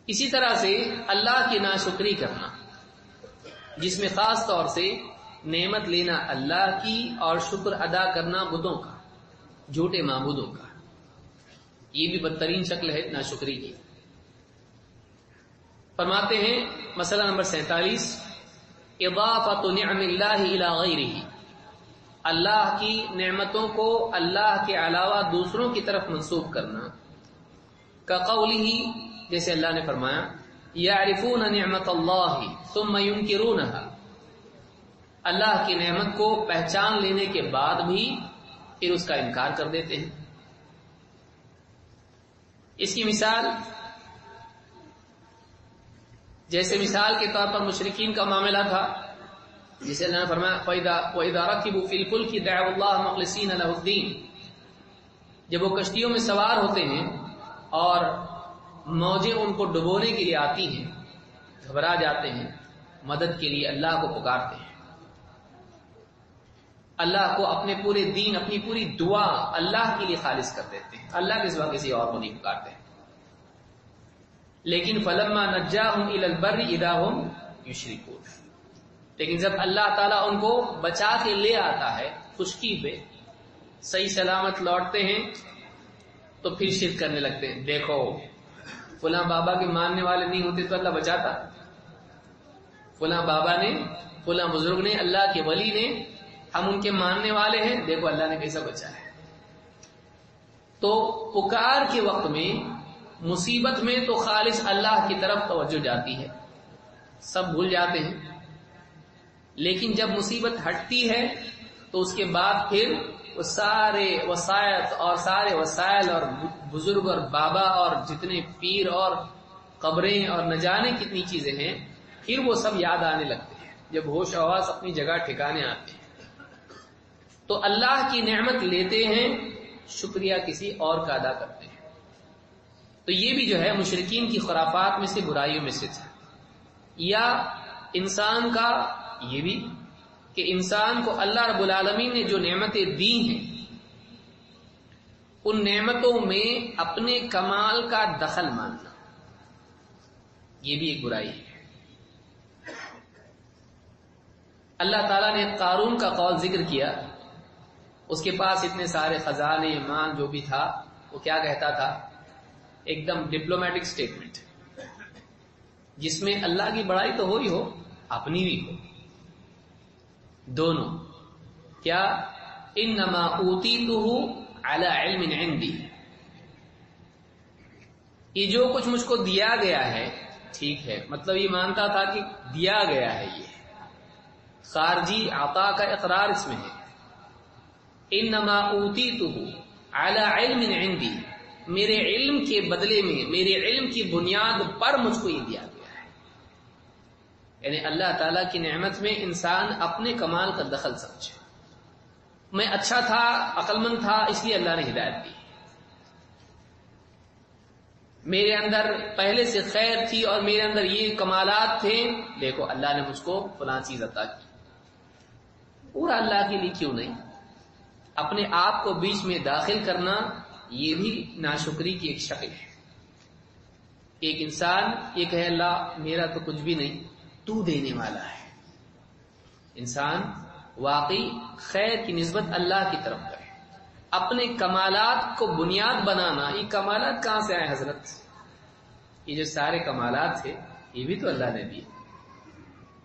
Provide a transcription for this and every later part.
اسی طرح سے اللہ کی ناشکری کرنا، جس میں خاص طور سے نعمت لینا اللہ کی اور شکر ادا کرنا بتوں کا، جھوٹے معبودوں کا، یہ بھی بدترین شکل ہے ناشکری کی۔ فرماتے ہیں مسئلہ نمبر 47، اضافت نعم اللہ الی غیرہ، اللہ کی نعمتوں کو اللہ کے علاوہ دوسروں کی طرف منسوب کرنا، کقولہ، جیسے اللہ نے فرمایا یعرفون نعمت اللہ ثم ینکرونہا، اللہ کی نعمت کو پہچان لینے کے بعد بھی پھر اس کا انکار کر دیتے ہیں۔ اس کی مثال، جیسے مثال کے طور پر مشرکین کا معاملہ تھا، جسے اللہ نے فرمایا وَإِذَا رَكِبُوا فِي الْفُلْكِ دَعَوُا اللَّهَ مُخْلِصِينَ لَهُ الدِّينَ، جب وہ کشتیوں میں سوار ہوتے ہیں اور موجیں ان کو ڈبونے کے لیے آتی ہیں، گھبرا جاتے ہیں، مدد کے لیے اللہ کو پکارتے ہیں، اللہ کو اپنے پورے دین، اپنی پوری دعا اللہ کے لیے خالص کر دیتے ہیں، اللہ کے سوا کسی اور کو نہیں پکارتے ہیں۔ لیکن فلما نجاہم الی البر اذا ہم یشرکون، لیکن جب اللہ تعالیٰ ان کو بچا کے لے آتا ہے خشکی پہ، صحیح سلامت لوٹتے ہیں، تو پھر شرک کرنے لگتے ہیں۔ دیکھو فلاں بابا کے ماننے والے نہیں ہوتے تو اللہ بچاتا، فلاں بابا نے، فلاں بزرگ نے، اللہ کے ولی نے، ہم ان کے ماننے والے ہیں، دیکھو اللہ نے کیسا بچایا ہے۔ تو پکار کے وقت میں، مصیبت میں تو خالص اللہ کی طرف توجہ جاتی ہے، سب بھول جاتے ہیں، لیکن جب مصیبت ہٹتی ہے تو اس کے بعد پھر وہ سارے وسائط اور سارے وسائل اور بزرگ اور بابا اور جتنے پیر اور قبریں اور نہ جانے کتنی چیزیں ہیں، پھر وہ سب یاد آنے لگتے ہیں جب ہوش و حواس اپنی جگہ ٹھکانے آتے ہیں۔ تو اللہ کی نعمت لیتے ہیں، شکریہ کسی اور کا ادا کرتے ہیں۔ تو یہ بھی جو ہے مشرکین کی خرافات میں سے، برائیوں میں سے تھا۔ یا انسان کا یہ بھی کہ انسان کو اللہ رب العالمین نے جو نعمتیں دی ہیں، ان نعمتوں میں اپنے کمال کا دخل ماننا، یہ بھی ایک برائی ہے۔ اللہ تعالیٰ نے قارون کا قول ذکر کیا، اس کے پاس اتنے سارے خزانے، مال جو بھی تھا، وہ کیا کہتا تھا؟ ایک دم ڈپلومیٹک سٹیٹمنٹ، جس میں اللہ کی بڑائی تو ہو ہی ہو، اپنی بھی ہو، دونوں۔ کیا؟ انما اوتیتہ علی علم عندی، یہ جو کچھ مجھ کو دیا گیا ہے، ٹھیک ہے، مطلب یہ مانتا تھا کہ دیا گیا ہے، یہ خارجی عطا کا اقرار اس میں ہے۔ انما اوتیتہ علی علم عندی، میرے علم کے بدلے میں، میرے علم کی بنیاد پر مجھ کو یہ دیا گیا ہے۔ یعنی اللہ تعالیٰ کی نعمت میں انسان اپنے کمال کا دخل سمجھے، میں اچھا تھا، عقل مند تھا، اس لیے اللہ نے ہدایت دی، میرے اندر پہلے سے خیر تھی اور میرے اندر یہ کمالات تھے، دیکھو اللہ نے مجھ کو فلاں چیز عطا کی۔ پورا اللہ کے لیے کیوں نہیں؟ اپنے آپ کو بیچ میں داخل کرنا یہ بھی ناشکری کی ایک شکل ہے۔ ایک انسان یہ کہے اللہ میرا تو کچھ بھی نہیں، تو دینے والا ہے۔ انسان واقعی خیر کی نسبت اللہ کی طرف کرے، اپنے کمالات کو بنیاد بنانا۔ یہ کمالات کہاں سے آئے حضرت؟ یہ جو سارے کمالات تھے یہ بھی تو اللہ نے دیے،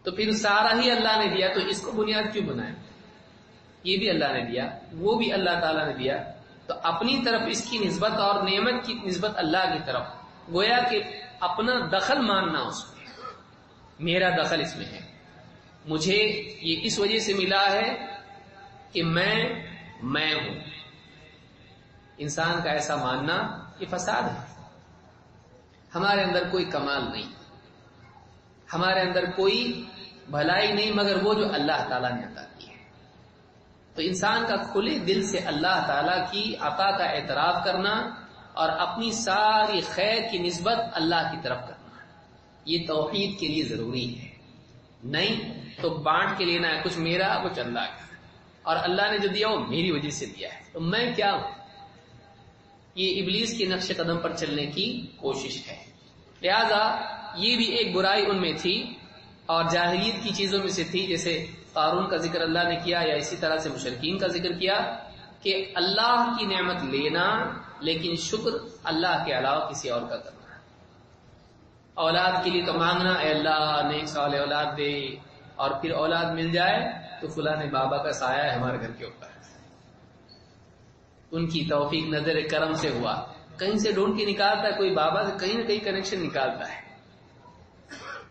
تو پھر سارا ہی اللہ نے دیا، تو اس کو بنیاد کیوں بنائے؟ یہ بھی اللہ نے دیا، وہ بھی اللہ تعالیٰ نے دیا، تو اپنی طرف اس کی نسبت اور نعمت کی نسبت اللہ کی طرف، گویا کہ اپنا دخل ماننا اس میں، میرا دخل اس میں ہے، مجھے یہ اس وجہ سے ملا ہے کہ میں ہوں۔ انسان کا ایسا ماننا یہ فساد ہے۔ ہمارے اندر کوئی کمال نہیں، ہمارے اندر کوئی بھلائی نہیں مگر وہ جو اللہ تعالیٰ نے عطا کی ہے۔ تو انسان کا کھلے دل سے اللہ تعالیٰ کی عطا کا اعتراف کرنا اور اپنی ساری خیر کی نسبت اللہ کی طرف کرنا، یہ توحید کے لیے ضروری ہے۔ نہیں تو بانٹ کے لینا ہے، کچھ میرا کچھ اللہ کا، اور اللہ نے جو دیا وہ میری وجہ سے دیا ہے، تو میں کیا ہوں؟ یہ ابلیس کے نقش قدم پر چلنے کی کوشش ہے۔ لہذا یہ بھی ایک برائی ان میں تھی اور جاہلیت کی چیزوں میں سے تھی، جیسے قارون کا ذکر اللہ نے کیا یا اسی طرح سے مشرکین کا ذکر کیا کہ اللہ کی نعمت لینا لیکن شکر اللہ کے علاوہ کسی اور کا کرنا. اولاد کے لیے تو مانگنا، اے اللہ نیک صالح اولاد دے، اور پھر اولاد مل جائے تو فلاں بابا کا سایہ ہے ہمارے گھر کے اوپر، ان کی توفیق نظر کرم سے ہوا. کہیں سے ڈھونڈ کے نکالتا ہے، کوئی بابا سے کہیں نہ کہیں کنیکشن نکالتا ہے.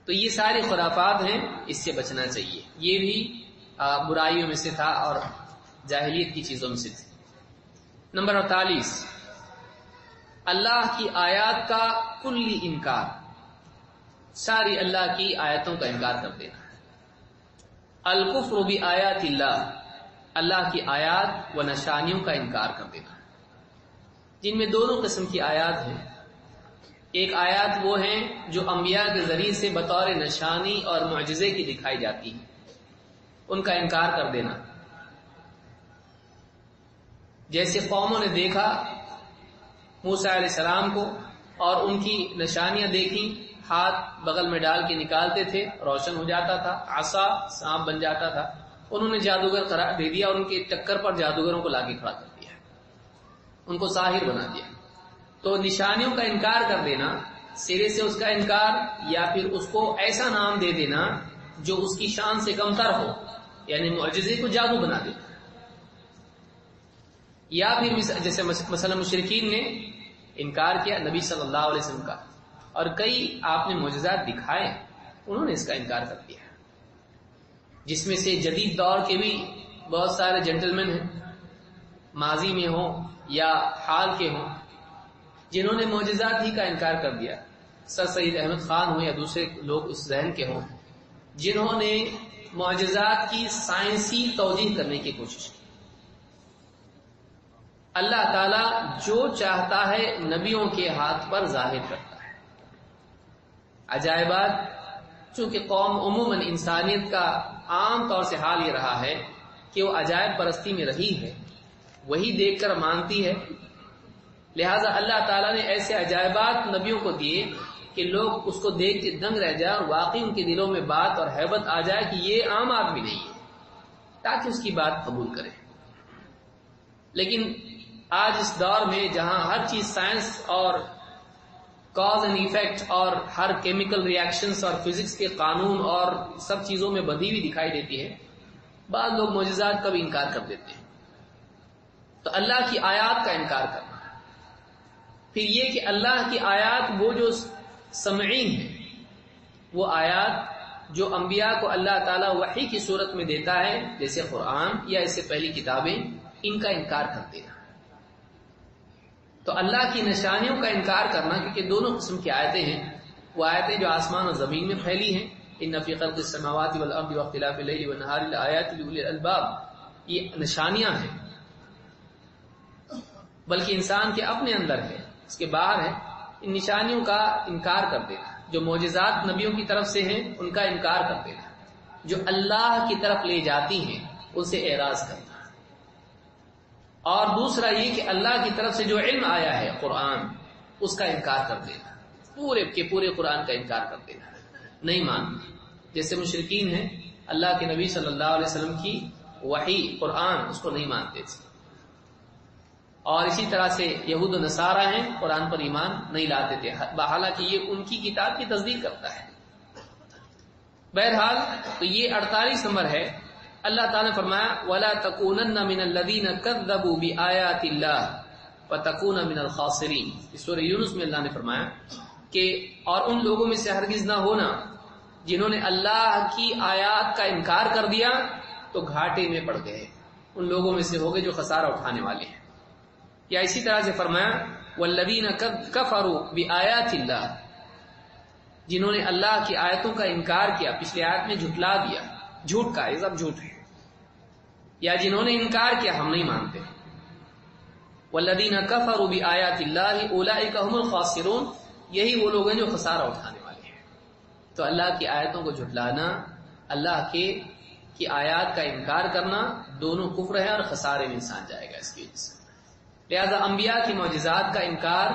تو یہ ساری خرافات ہیں، اس سے بچنا چاہیے. یہ بھی برائیوں میں سے تھا اور جاہلیت کی چیزوں میں سے تھی. نمبر 48، اللہ کی آیات کا کلی انکار، ساری اللہ کی آیتوں کا انکار کر دینا. الکفر بآیات اللہ، اللہ کی آیات و نشانیوں کا انکار کر دینا، جن میں دونوں قسم کی آیات ہیں. ایک آیات وہ ہیں جو انبیاء کے ذریعے سے بطور نشانی اور معجزے کی دکھائی جاتی ہیں، ان کا انکار کر دینا. جیسے قوموں نے دیکھا موسیٰ علیہ السلام کو اور ان کی نشانیاں دیکھی، ہاتھ بغل میں ڈال کے نکالتے تھے، روشن ہو جاتا تھا، عصا سانپ بن جاتا تھا. انہوں نے جادوگر قرار دے دیا اور ان کے چکر پر جادوگروں کو لا کے کھڑا کر دیا، ان کو ساحر بنا دیا. تو نشانیوں کا انکار کر دینا، سرے سے اس کا انکار، یا پھر اس کو ایسا نام دے دینا جو اس کی شان سے کمتر ہو، یعنی معجزے کو جادو بنا دینا. یا پھر جیسے مثلا مشرکین نے انکار کیا نبی صلی اللہ علیہ وسلم کا، اور کئی آپ نے معجزات دکھائے، انہوں نے اس کا انکار کر دیا. جس میں سے جدید دور کے بھی بہت سارے جنٹلمین ہیں، ماضی میں ہوں یا حال کے ہوں، جنہوں نے معجزات ہی کا انکار کر دیا. سر سید احمد خان ہوں یا دوسرے لوگ اس ذہن کے ہوں، جنہوں نے معجزات کی سائنسی توجیہ کرنے کی کوشش کی. اللہ تعالیٰ جو چاہتا ہے نبیوں کے ہاتھ پر ظاہر کرتا ہے. عجائبات، چونکہ قوم عموماً انسانیت کا عام طور سے حال یہ رہا ہے کہ وہ عجائب پرستی میں رہی ہے، وہی دیکھ کر مانتی ہے، لہذا اللہ تعالیٰ نے ایسے عجائبات نبیوں کو دیے کہ لوگ اس کو دیکھ کے دنگ رہ جائے اور واقعی ان کے دلوں میں بات اور ہیبت آ جائے کہ یہ عام آدمی نہیں ہے، تاکہ اس کی بات قبول کریں. لیکن آج اس دور میں جہاں ہر چیز سائنس اور کاز اینڈ ایفیکٹ اور ہر کیمیکل ریاکشنز اور فزکس کے قانون اور سب چیزوں میں بندھی ہوئی دکھائی دیتی ہے، بعض لوگ معجزات کا بھی انکار کر دیتے ہیں. تو اللہ کی آیات کا انکار کرنا، پھر یہ کہ اللہ کی آیات وہ جو سمعی ہیں، وہ آیات جو انبیاء کو اللہ تعالیٰ وحی کی صورت میں دیتا ہے، جیسے قرآن یا اس سے پہلی کتابیں، ان کا انکار کر دینا. تو اللہ کی نشانیوں کا انکار کرنا، کیونکہ دونوں قسم کی آیتیں ہیں. وہ آیتیں جو آسمان اور زمین میں پھیلی ہیں، ان فی خلق السماوات والارض واختلاف اللیل والنہار لآیات لأولی الالباب، یہ نشانیاں ہیں، بلکہ انسان کے اپنے اندر ہے، اس کے باہر ہے. ان نشانیوں کا انکار کر دینا، جو معجزات نبیوں کی طرف سے ہیں ان کا انکار کر دینا، جو اللہ کی طرف لے جاتی ہیں ان سے اعراض کرنا. اور دوسرا یہ کہ اللہ کی طرف سے جو علم آیا ہے قرآن، اس کا انکار کر دینا، پورے کے پورے قرآن کا انکار کر دینا، نہیں ماننا. جیسے مشرکین ہیں، اللہ کے نبی صلی اللہ علیہ وسلم کی وحی قرآن اس کو نہیں مانتے تھے. اور اسی طرح سے یہود و نصارہ ہیں، قرآن پر ایمان نہیں لاتے تھے، حالانکہ یہ ان کی کتاب کی تصدیق کرتا ہے. بہرحال تو یہ 48 نمبر ہے. اللہ تعالیٰ نے فرمایا وَلَا تَكُونَنَّ مِنَ الَّذِينَ كَذَّبُوا بِآيَاتِ اللَّهِ وَتَكُونَ مِنَ الْخَاسِرِينَ. اس سورہ یونس میں اللہ نے فرمایا کہ اور ان لوگوں میں سے ہرگز نہ ہونا جنہوں نے اللہ کی آیات کا انکار کر دیا تو گھاٹے میں پڑ گئے، ان لوگوں میں سے ہو گئے جو خسارہ اٹھانے والے ہیں. یا اسی طرح سے فرمایا وَالَّذِينَ كَفَرُوا بِآيَاتِ اللَّهِ، جنہوں نے اللہ کی آیتوں کا انکار کیا، پچھلی آیت میں جھٹلا دیا، جھوٹ کا یہ سب جھوٹ ہے، یا جنہوں نے انکار کیا ہم نہیں مانتے. وَالَّذِينَ كَفَرُوا بِآيَاتِ اللَّهِ أُولَئِكَ هُمُ الْخَاسِرُونَ، یہی وہ لوگ ہیں جو خسارہ اٹھانے والے ہیں. تو اللہ کی آیتوں کو جھٹلانا، اللہ کی آیات کا انکار کرنا، دونوں کفر ہے اور خسارے میں انسان جائے گا اس کی وجہ سے. لہذا انبیاء کی معجزات کا انکار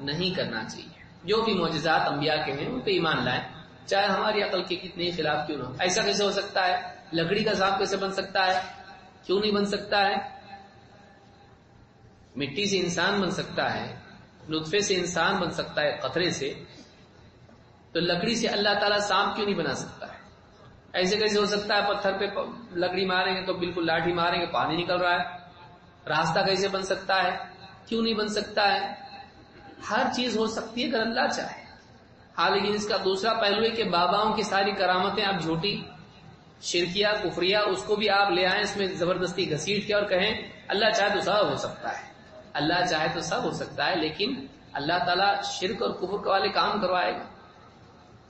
نہیں کرنا چاہیے. جو بھی معجزات انبیاء کے ہیں ان پہ ایمان لائیں، چاہے ہماری عقل کے کتنے خلاف کیوں نہ ہو۔ ایسا کیسے ہو سکتا ہے؟ لکڑی کا سانپ کیسے بن سکتا ہے؟ کیوں نہیں بن سکتا ہے؟ مٹی سے انسان بن سکتا ہے، نطفے سے انسان بن سکتا ہے، قطرے سے، تو لکڑی سے اللہ تعالیٰ سانپ کیوں نہیں بنا سکتا ہے؟ ایسے کیسے ہو سکتا ہے؟ پتھر پہ لکڑی ماریں گے تو بالکل لاٹھی ماریں گے پانی نکل رہا ہے۔ راستہ کیسے بن سکتا ہے؟ کیوں نہیں بن سکتا ہے؟ ہر چیز ہو سکتی ہے اگر اللہ چاہے۔ ہاں، لیکن اس کا دوسرا پہلو ہے کہ باباؤں کی ساری کرامتیں آپ جھوٹی، شرکیہ، کفریہ، اس کو بھی آپ لے آئیں، اس میں زبردستی گھسیٹ کے اور کہیں اللہ چاہے تو سب ہو سکتا ہے۔ اللہ چاہے تو سب ہو سکتا ہے، لیکن اللہ تعالیٰ شرک اور کفر والے کام کروائے گا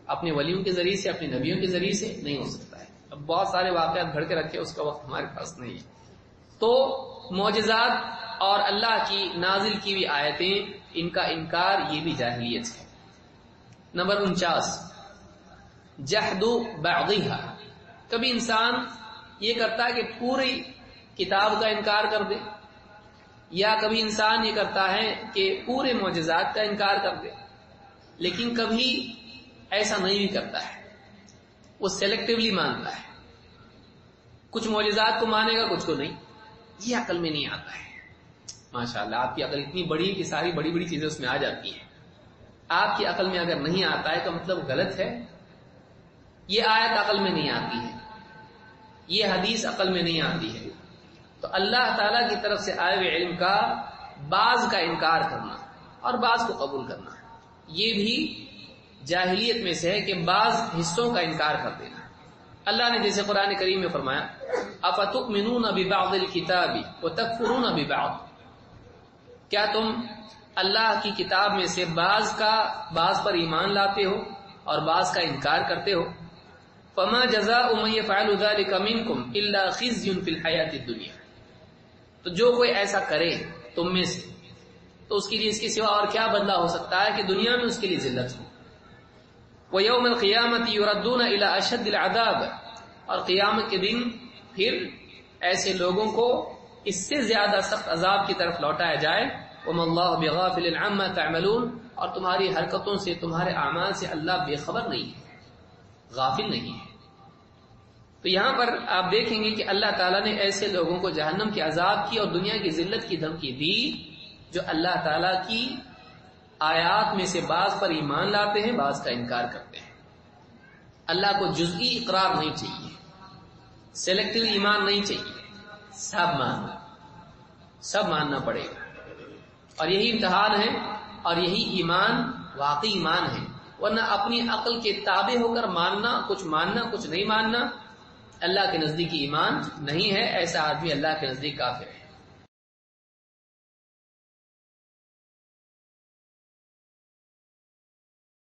اپنے ولیوں کے ذریعے سے، اپنے نبیوں کے ذریعے سے نہیں ہو سکتا ہے۔ اب بہت سارے واقعات گھڑ کے رکھے، اس کا وقت ہمارے پاس نہیں ہے۔ تو معجزات اور اللہ کی نازل کی ہوئی آیتیں، ان کا انکار یہ بھی جاہلیت ہے۔ نمبر 49، جحد بعضھا، کبھی انسان یہ کرتا ہے کہ پوری کتاب کا انکار کر دے، یا کبھی انسان یہ کرتا ہے کہ پورے معجزات کا انکار کر دے، لیکن کبھی ایسا نہیں بھی کرتا ہے، وہ سیلیکٹیولی مانتا ہے، کچھ معجزات کو مانے گا کچھ کو نہیں۔ یہ عقل میں نہیں آتا ہے۔ ماشاءاللہ آپ کی عقل اتنی بڑی ہے کہ ساری بڑی بڑی چیزیں اس میں آ جاتی ہیں۔ آپ کی عقل میں اگر نہیں آتا ہے تو مطلب غلط ہے۔ یہ آیت عقل میں نہیں آتی ہے، یہ حدیث عقل میں نہیں آتی ہے، تو اللہ تعالیٰ کی طرف سے آئے ہوئے علم کا بعض کا انکار کرنا اور بعض کو قبول کرنا، یہ بھی جاہلیت میں سے ہے کہ بعض حصوں کا انکار کر دینا۔ اللہ نے جیسے قرآن کریم میں فرمایا افتؤمنون ببعض الکتاب وتکفرون ببعض، کیا تم اللہ کی کتاب میں سے بعض پر ایمان لاتے ہو اور بعض کا انکار کرتے ہو؟ فما جزاء من يفعل ذلك منكم الا خزي في الحیاۃ الدنیا، تو جو کوئی ایسا کرے تم میں سے تو اس کے لیے اس کے سوا اور کیا بدلہ ہو سکتا ہے کہ دنیا میں اس کے لیے ذلت ہو۔ وَيَوْمَ الْقِيَامَةِ يُرَدُّونَ إِلَىٰ أَشَدِّ الْعَذَابِ، اور قیامت کے دن پھر ایسے لوگوں کو اس سے زیادہ سخت عذاب کی طرف لوٹایا جائے۔ وَمَا اللَّهُ بِغَافِلٍ عَمَّا تَعْمَلُونَ، اور تمہاری حرکتوں سے، تمہارے اعمال سے اللہ بے خبر نہیں ہے، غافل نہیں ہے۔ تو یہاں پر آپ دیکھیں گے کہ اللہ تعالیٰ نے ایسے لوگوں کو جہنم کے عذاب کی اور دنیا کی ذلت کی دھمکی دی جو اللہ تعالیٰ کی آیات میں سے بعض پر ایمان لاتے ہیں، بعض کا انکار کرتے ہیں۔ اللہ کو جزئی اقرار نہیں چاہیے، سیلیکٹیو ایمان نہیں چاہیے، سب ماننا پڑے گا، اور یہی امتحان ہے اور یہی ایمان واقعی ایمان ہے۔ ورنہ اپنی عقل کے تابع ہو کر ماننا کچھ نہیں ماننا اللہ کے نزدیک ایمان نہیں ہے۔ ایسا آدمی اللہ کے نزدیک کافر ہے۔